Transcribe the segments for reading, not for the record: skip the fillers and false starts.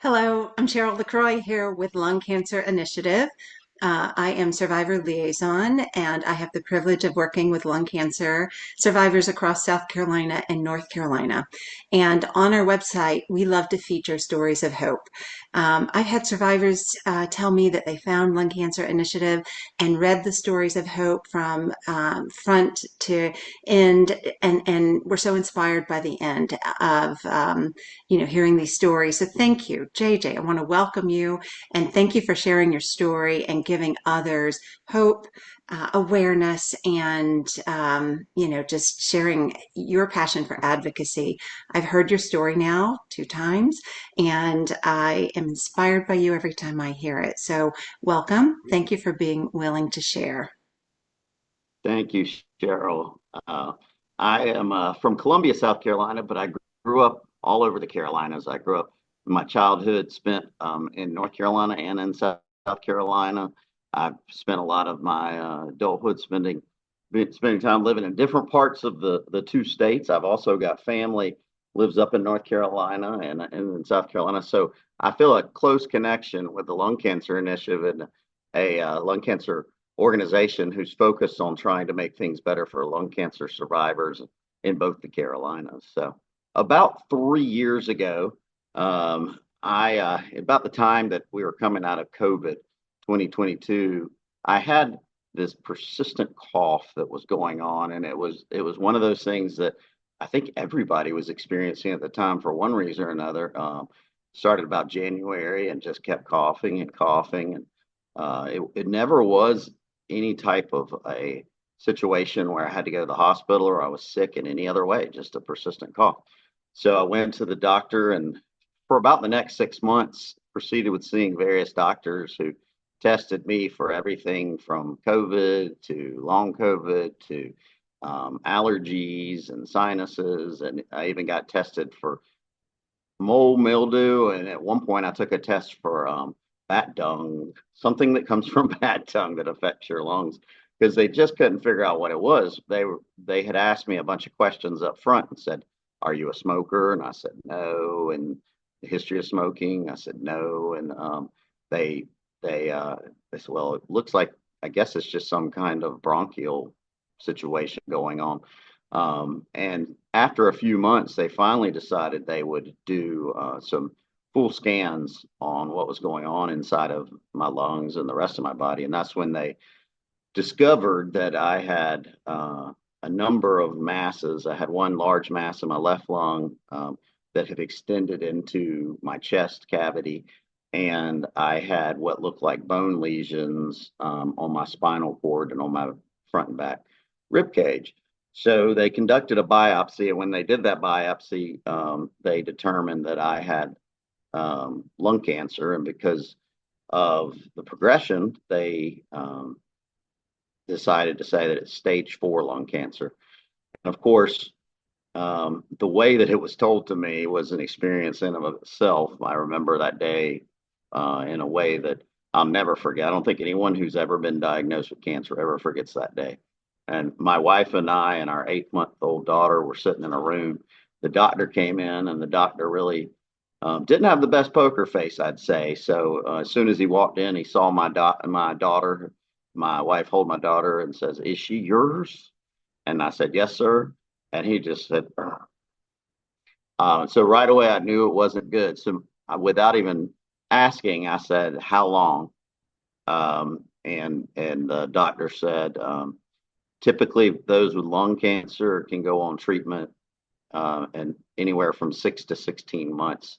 Hello, I'm Cheryl Lecroy here with Lung Cancer Initiative. I am survivor liaison, and I have the privilege of working with lung cancer survivors across South Carolina and North Carolina. And on our website, we love to feature stories of hope. I've had survivors tell me that they found Lung Cancer Initiative and read the stories of hope from front to end, and were so inspired by the end of hearing these stories. So thank you, JJ. I want to welcome you and thank you for sharing your story and giving others hope, awareness, and just sharing your passion for advocacy. I've heard your story now 2 times, and I am inspired by you every time I hear it. So welcome. Thank you for being willing to share. Thank you, Cheryl. Uh, I am from Columbia, South Carolina, but I grew up all over the Carolinas. I grew up my childhood spent in North Carolina and in South Carolina. I've spent a lot of my adulthood spending time living in different parts of the two states. I've also got family lives up in North Carolina and in South Carolina. So I feel a close connection with the Lung Cancer Initiative and a lung cancer organization who's focused on trying to make things better for lung cancer survivors in both the Carolinas. So about 3 years ago, I about the time that we were coming out of COVID 2022, I had this persistent cough that was going on, and it was one of those things that I think everybody was experiencing at the time for one reason or another. Started about January and just kept coughing and coughing, and it never was any type of a situation where I had to go to the hospital or I was sick in any other way, just a persistent cough. So I went to the doctor, and for about the next 6 months, proceeded with seeing various doctors who tested me for everything from COVID to long COVID to allergies and sinuses. And I even got tested for mold mildew. And at one point, I took a test for bat dung, something that comes from bat dung that affects your lungs, because they just couldn't figure out what it was. They had asked me a bunch of questions up front and said, "Are you a smoker?" And I said no. And the history of smoking, I said no. And they they said, "Well, it looks like, I guess it's just some kind of bronchial situation going on." And after a few months, they finally decided they would do some full scans on what was going on inside of my lungs and the rest of my body. And that's when they discovered that I had a number of masses. I had one large mass in my left lung that had extended into my chest cavity. And I had what looked like bone lesions on my spinal cord and on my front and back rib cage. So they conducted a biopsy, and when they did that biopsy, they determined that I had lung cancer. And because of the progression, they decided to say that it's stage 4 lung cancer. And of course, the way that it was told to me was an experience in and of itself. I remember that day in a way that I'll never forget. I don't think anyone who's ever been diagnosed with cancer ever forgets that day. And my wife and I and our 8-month-old daughter were sitting in a room. The doctor came in, and the doctor really didn't have the best poker face, I'd say. So as soon as he walked in, he saw my daughter, my wife hold my daughter, and says, "Is she yours?" And I said, "Yes, sir." And he just said, so right away I knew it wasn't good. So without even asking, I said, "How long?" And the doctor said, typically those with lung cancer can go on treatment and anywhere from 6 to 16 months.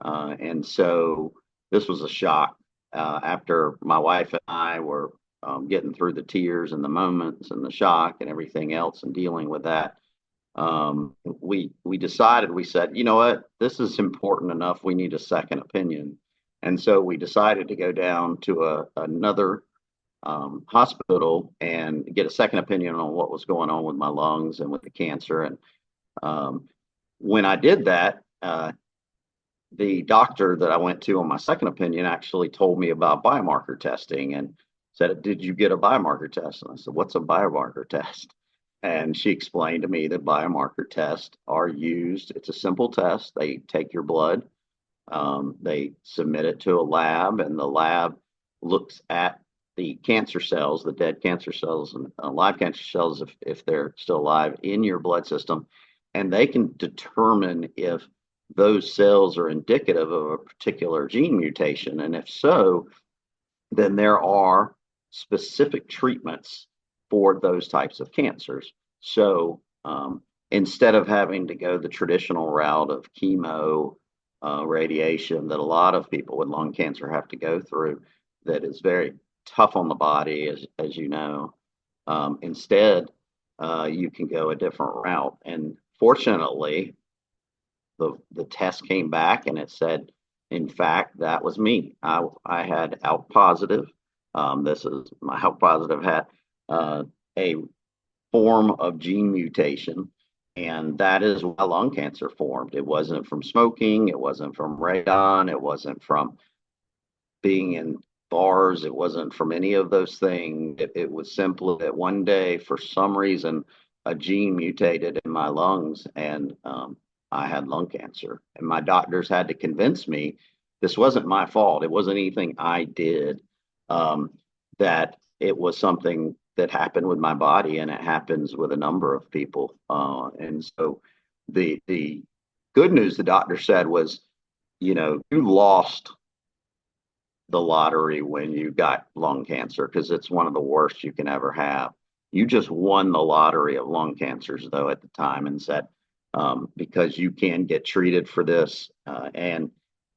And so this was a shock. After my wife and I were getting through the tears and the moments and the shock and everything else and dealing with that, we decided, we said, "You know what, this is important enough. We need a second opinion." And so we decided to go down to another hospital and get a second opinion on what was going on with my lungs and with the cancer. And when I did that, the doctor that I went to on my second opinion actually told me about biomarker testing and said, "Did you get a biomarker test?" And I said, "What's a biomarker test?" And she explained to me that biomarker tests are used. It's a simple test. They take your blood They submit it to a lab, and the lab looks at the cancer cells, the dead cancer cells and live cancer cells, if they're still alive in your blood system, and they can determine if those cells are indicative of a particular gene mutation. And if so, then there are specific treatments for those types of cancers. So instead of having to go the traditional route of chemo, radiation that a lot of people with lung cancer have to go through, that is very tough on the body, as you know, instead, you can go a different route. And fortunately, the test came back and it said, in fact, that was me. I had ALK positive. This is my ALK positive had a form of gene mutation, and that is why lung cancer formed. It wasn't from smoking, it wasn't from radon, it wasn't from being in bars, it wasn't from any of those things. It was simply that one day, for some reason, a gene mutated in my lungs, and I had lung cancer. And my doctors had to convince me this wasn't my fault. It wasn't anything I did. That it was something that happened with my body, and it happens with a number of people. And so the good news the doctor said was, you lost the lottery when you got lung cancer, because it's one of the worst you can ever have. You just won the lottery of lung cancers, though, at the time, and said, because you can get treated for this, and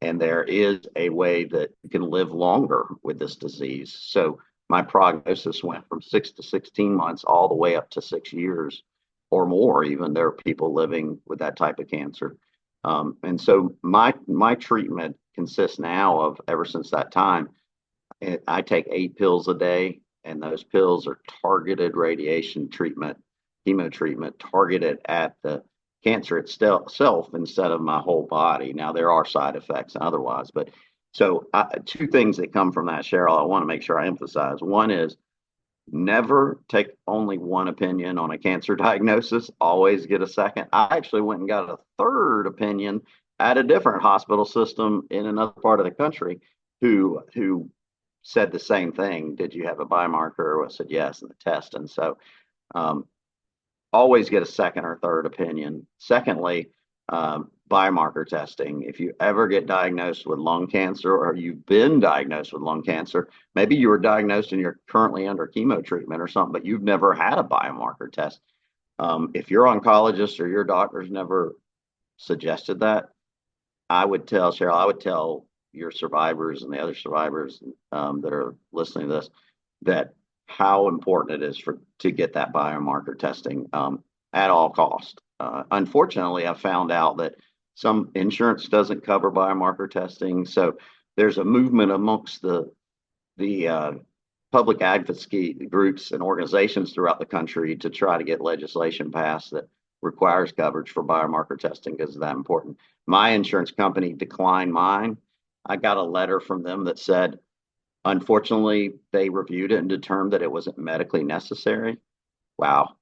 there is a way that you can live longer with this disease. So my prognosis went from 6 to 16 months all the way up to 6 years or more. Even there are people living with that type of cancer. And so my treatment consists now of, ever since that time, I take 8 pills a day, and those pills are targeted radiation treatment, chemo treatment, targeted at the cancer itself instead of my whole body. Now, there are side effects and otherwise, but so two things that come from that, Cheryl, I want to make sure I emphasize. One is, never take only one opinion on a cancer diagnosis. Always get a second. I actually went and got a third opinion at a different hospital system in another part of the country, who said the same thing. Did you have a biomarker? I said yes in the test. And so always get a second or third opinion. Secondly, biomarker testing. If you ever get diagnosed with lung cancer, or you've been diagnosed with lung cancer, maybe you were diagnosed and you're currently under chemo treatment or something, but you've never had a biomarker test. If your oncologist or your doctor's never suggested that, I would tell Cheryl, I would tell your survivors and the other survivors that are listening to this, that how important it is to get that biomarker testing at all cost. Unfortunately, I found out that some insurance doesn't cover biomarker testing, so there's a movement amongst the public advocacy groups and organizations throughout the country to try to get legislation passed that requires coverage for biomarker testing, because it's that important. My insurance company declined mine. I got a letter from them that said, unfortunately, they reviewed it and determined that it wasn't medically necessary. Wow.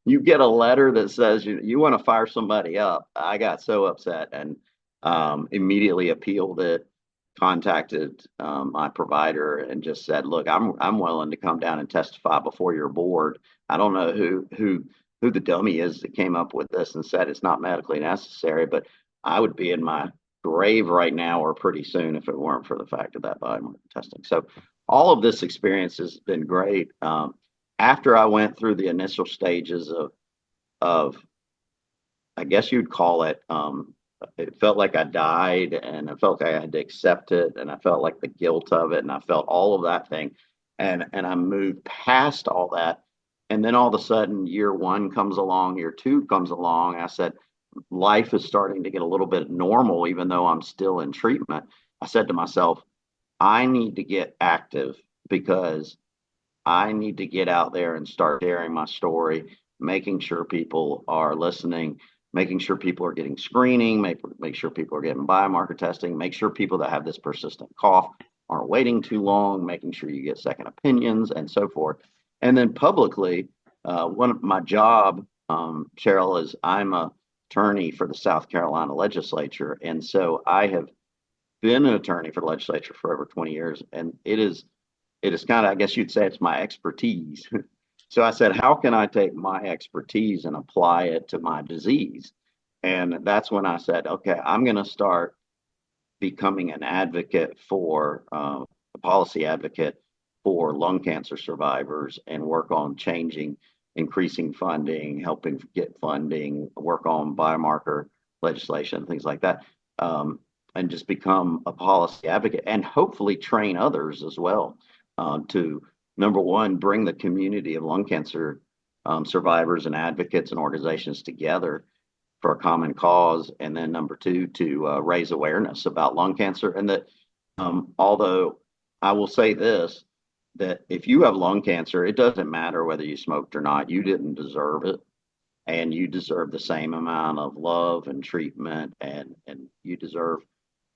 You get a letter that says you want to fire somebody up. I got so upset and immediately appealed it, contacted my provider, and just said, look, I'm willing to come down and testify before your board. I don't know who the dummy is that came up with this and said it's not medically necessary, but I would be in my grave right now or pretty soon if it weren't for the fact of that biomarker testing. So all of this experience has been great. After I went through the initial stages of I guess you'd call it, it felt like I died, and I felt like I had to accept it, and I felt like the guilt of it, and I felt all of that thing, and I moved past all that. And then all of a sudden, year one comes along, year two comes along. I said, life is starting to get a little bit normal, even though I'm still in treatment. I said to myself, I need to get active, because I need to get out there and start sharing my story, making sure people are listening, making sure people are getting screening, make sure people are getting biomarker testing, make sure people that have this persistent cough aren't waiting too long, making sure you get second opinions and so forth. And then publicly, one of my job, Cheryl, is I'm a attorney for the South Carolina legislature. And so I have been an attorney for the legislature for over 20 years. And it is kind of, I guess you'd say it's my expertise. So I said, how can I take my expertise and apply it to my disease? And that's when I said, okay, I'm going to start becoming an advocate for a policy advocate for lung cancer survivors and work on changing, increasing funding, helping get funding, work on biomarker legislation, things like that, and just become a policy advocate and hopefully train others as well to, number one, bring the community of lung cancer survivors and advocates and organizations together for a common cause, and then number two, to raise awareness about lung cancer. And that although I will say this, that if you have lung cancer, it doesn't matter whether you smoked or not, you didn't deserve it. And you deserve the same amount of love and treatment, and you deserve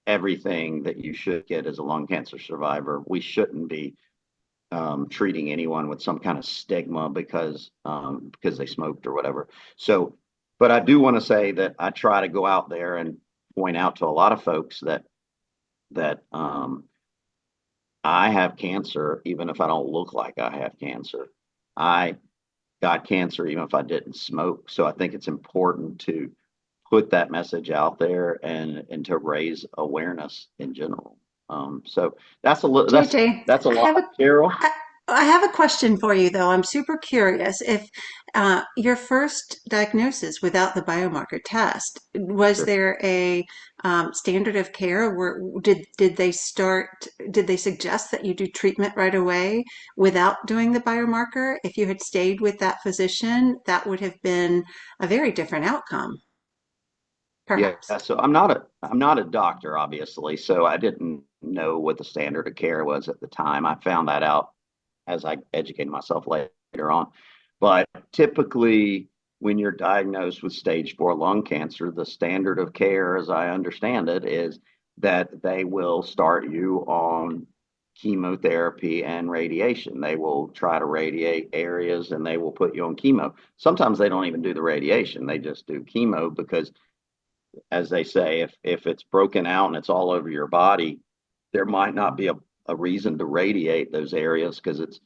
everything that you should get as a lung cancer survivor. We shouldn't be treating anyone with some kind of stigma because they smoked or whatever. So, but I do want to say that I try to go out there and point out to a lot of folks that I have cancer, even if I don't look like I have cancer. I got cancer even if I didn't smoke. So I think it's important to put that message out there and to raise awareness in general. So that's a little JJ, that's a I have lot, a Cheryl. I, I have a question for you, though. I'm super curious. If your first diagnosis without the biomarker test, was Sure. there a standard of care? Did they suggest that you do treatment right away without doing the biomarker? If you had stayed with that physician, that would have been a very different outcome, Yeah, perhaps. so I'm not a doctor, obviously, so I didn't know what the standard of care was at the time. I found that out as I educated myself later on. But typically, when you're diagnosed with stage 4 lung cancer, the standard of care, as I understand it, is that they will start you on chemotherapy and radiation. They will try to radiate areas and they will put you on chemo. Sometimes they don't even do the radiation, they just do chemo because, as they say, if it's broken out and it's all over your body, there might not be a reason to radiate those areas because it's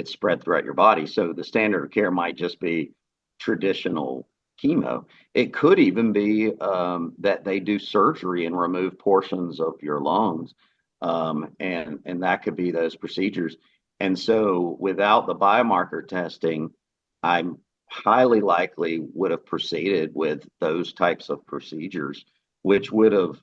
spread throughout your body. So the standard of care might just be traditional chemo. It could even be that they do surgery and remove portions of your lungs, and that could be those procedures. And so without the biomarker testing, I'm highly likely would have proceeded with those types of procedures, which would have,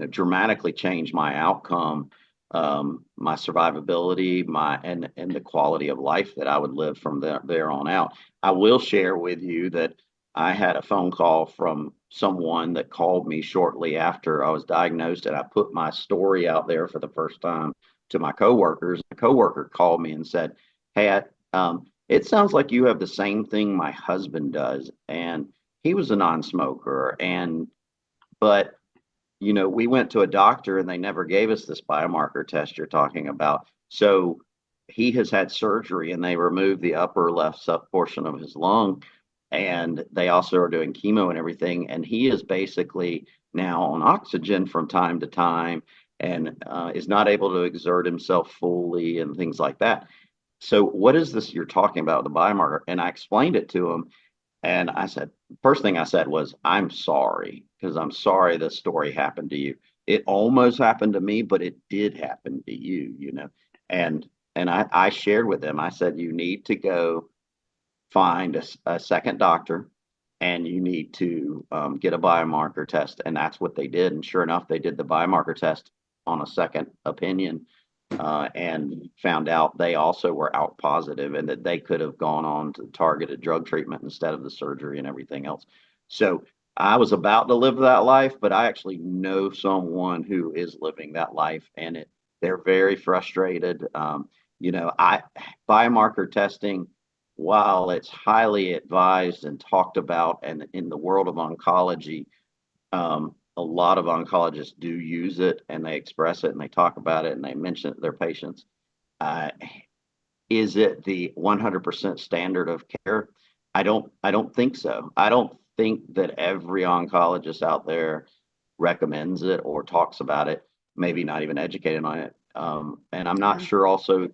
dramatically changed my outcome, my survivability, and the quality of life that I would live from there on out. I will share with you that I had a phone call from someone that called me shortly after I was diagnosed, and I put my story out there for the first time to my coworkers. A coworker called me and said, "Hey, it sounds like you have the same thing my husband does, and he was a non-smoker, but we went to a doctor and they never gave us this biomarker test you're talking about. So he has had surgery and they removed the upper left sub portion of his lung. And they also are doing chemo and everything. And he is basically now on oxygen from time to time and is not able to exert himself fully and things like that. So what is this you're talking about, the biomarker?" And I explained it to him. And I said, first thing I said was, "I'm sorry, because I'm sorry this story happened to you. It almost happened to me, but it did happen to you. And I shared with them, I said, you need to go find a second doctor and you need to get a biomarker test." And that's what they did. And sure enough, they did the biomarker test on a second opinion and found out they also were out positive and that they could have gone on to targeted drug treatment instead of the surgery and everything else. So I was about to live that life, but I actually know someone who is living that life, and they're very frustrated. I biomarker testing, while it's highly advised and talked about, and in the world of oncology, a lot of oncologists do use it and they express it and they talk about it and they mention it to their patients. Uh, is it the 100% standard of care? I don't think so. I don't think that every oncologist out there recommends it or talks about it, maybe not even educated on it. And I'm not Yeah. sure also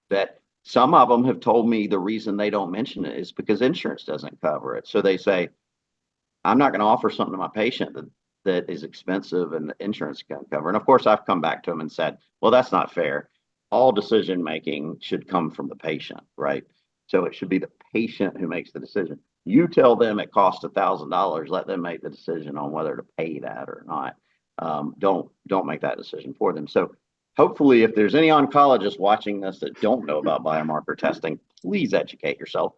that some of them have told me the reason they don't mention it is because insurance doesn't cover it. So they say, I'm not going to offer something to my patient that is expensive and the insurance can't cover. And of course, I've come back to them and said, well, that's not fair. All decision making should come from the patient, right? So it should be the patient who makes the decision. You tell them it costs $1,000, let them make the decision on whether to pay that or not. Don't make that decision for them. So hopefully, if there's any oncologists watching this that don't know about biomarker testing, please educate yourself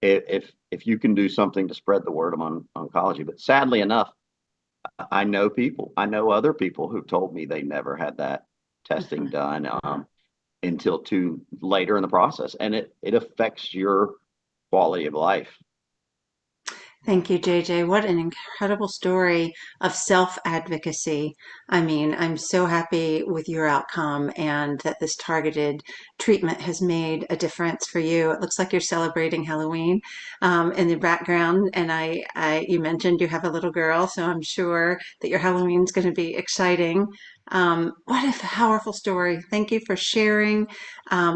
if you can do something to spread the word among oncology. But sadly enough, I know other people who've told me they never had that testing done until too later in the process, and it affects your quality of life. Thank you, JJ. What an incredible story of self-advocacy. I mean, I'm so happy with your outcome and that this targeted treatment has made a difference for you. It looks like you're celebrating Halloween in the background, and you mentioned you have a little girl, so I'm sure that your Halloween's going to be exciting. What a powerful story. Thank you for sharing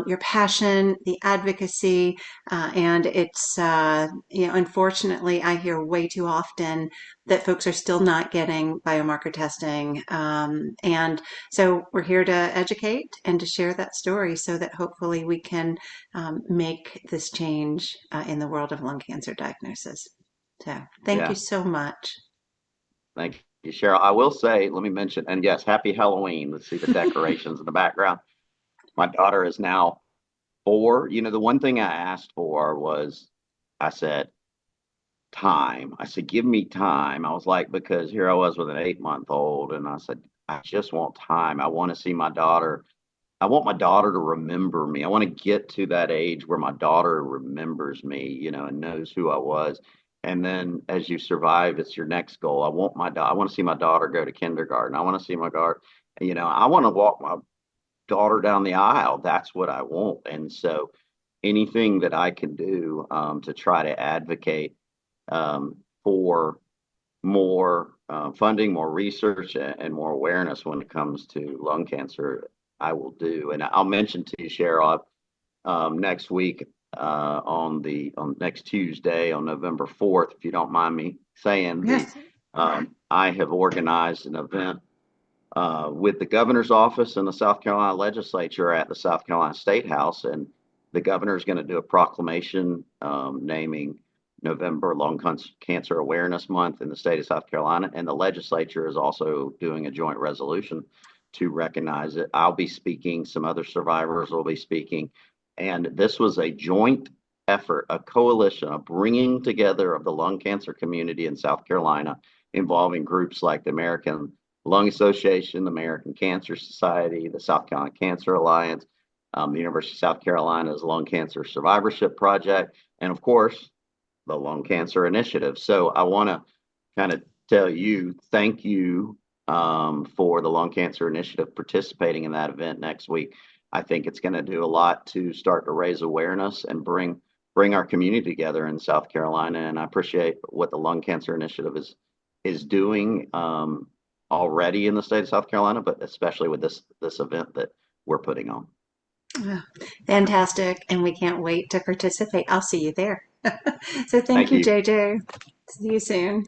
your passion, the advocacy, and unfortunately, I hear way too often that folks are still not getting biomarker testing. And so we're here to educate and to share that story so that hopefully we can make this change in the world of lung cancer diagnosis. So thank you Yeah, so much. thank you, Cheryl. I will say, let me mention, and yes, happy Halloween. Let's see the decorations in the background. My daughter is now 4. You know, the one thing I asked for was, I said, time. I said, give me time. I was like, because here I was with an 8-month old, and I said, I just want time. I want to see my daughter. I want my daughter to remember me. I want to get to that age where my daughter remembers me, and knows who I was. And then as you survive, it's your next goal. I want to see my daughter go to kindergarten. I want to see my daughter, I want to walk my daughter down the aisle. That's what I want. And so anything that I can do to try to advocate for more funding, more research, and more awareness when it comes to lung cancer, I will do. And I'll mention to you, Cheryl, next week on next Tuesday on November 4th, if you don't mind me saying, Yes. I have organized an event with the governor's office and the South Carolina legislature at the South Carolina State House. And the governor is going to do a proclamation naming November Cancer Awareness Month in the state of South Carolina. And the legislature is also doing a joint resolution to recognize it. I'll be speaking, some other survivors will be speaking. And this was a joint effort, a coalition, a bringing together of the lung cancer community in South Carolina, involving groups like the American Lung Association, the American Cancer Society, the South Carolina Cancer Alliance, the University of South Carolina's Lung Cancer Survivorship Project, and of course, the Lung Cancer Initiative. So I want to kind of tell you, thank you for the Lung Cancer Initiative participating in that event next week. I think it's going to do a lot to start to raise awareness and bring our community together in South Carolina. And I appreciate what the Lung Cancer Initiative is doing already in the state of South Carolina, but especially with this event that we're putting on. Oh, fantastic. And we can't wait to participate. I'll see you there. So thank Thank you, you. JJ. See you soon.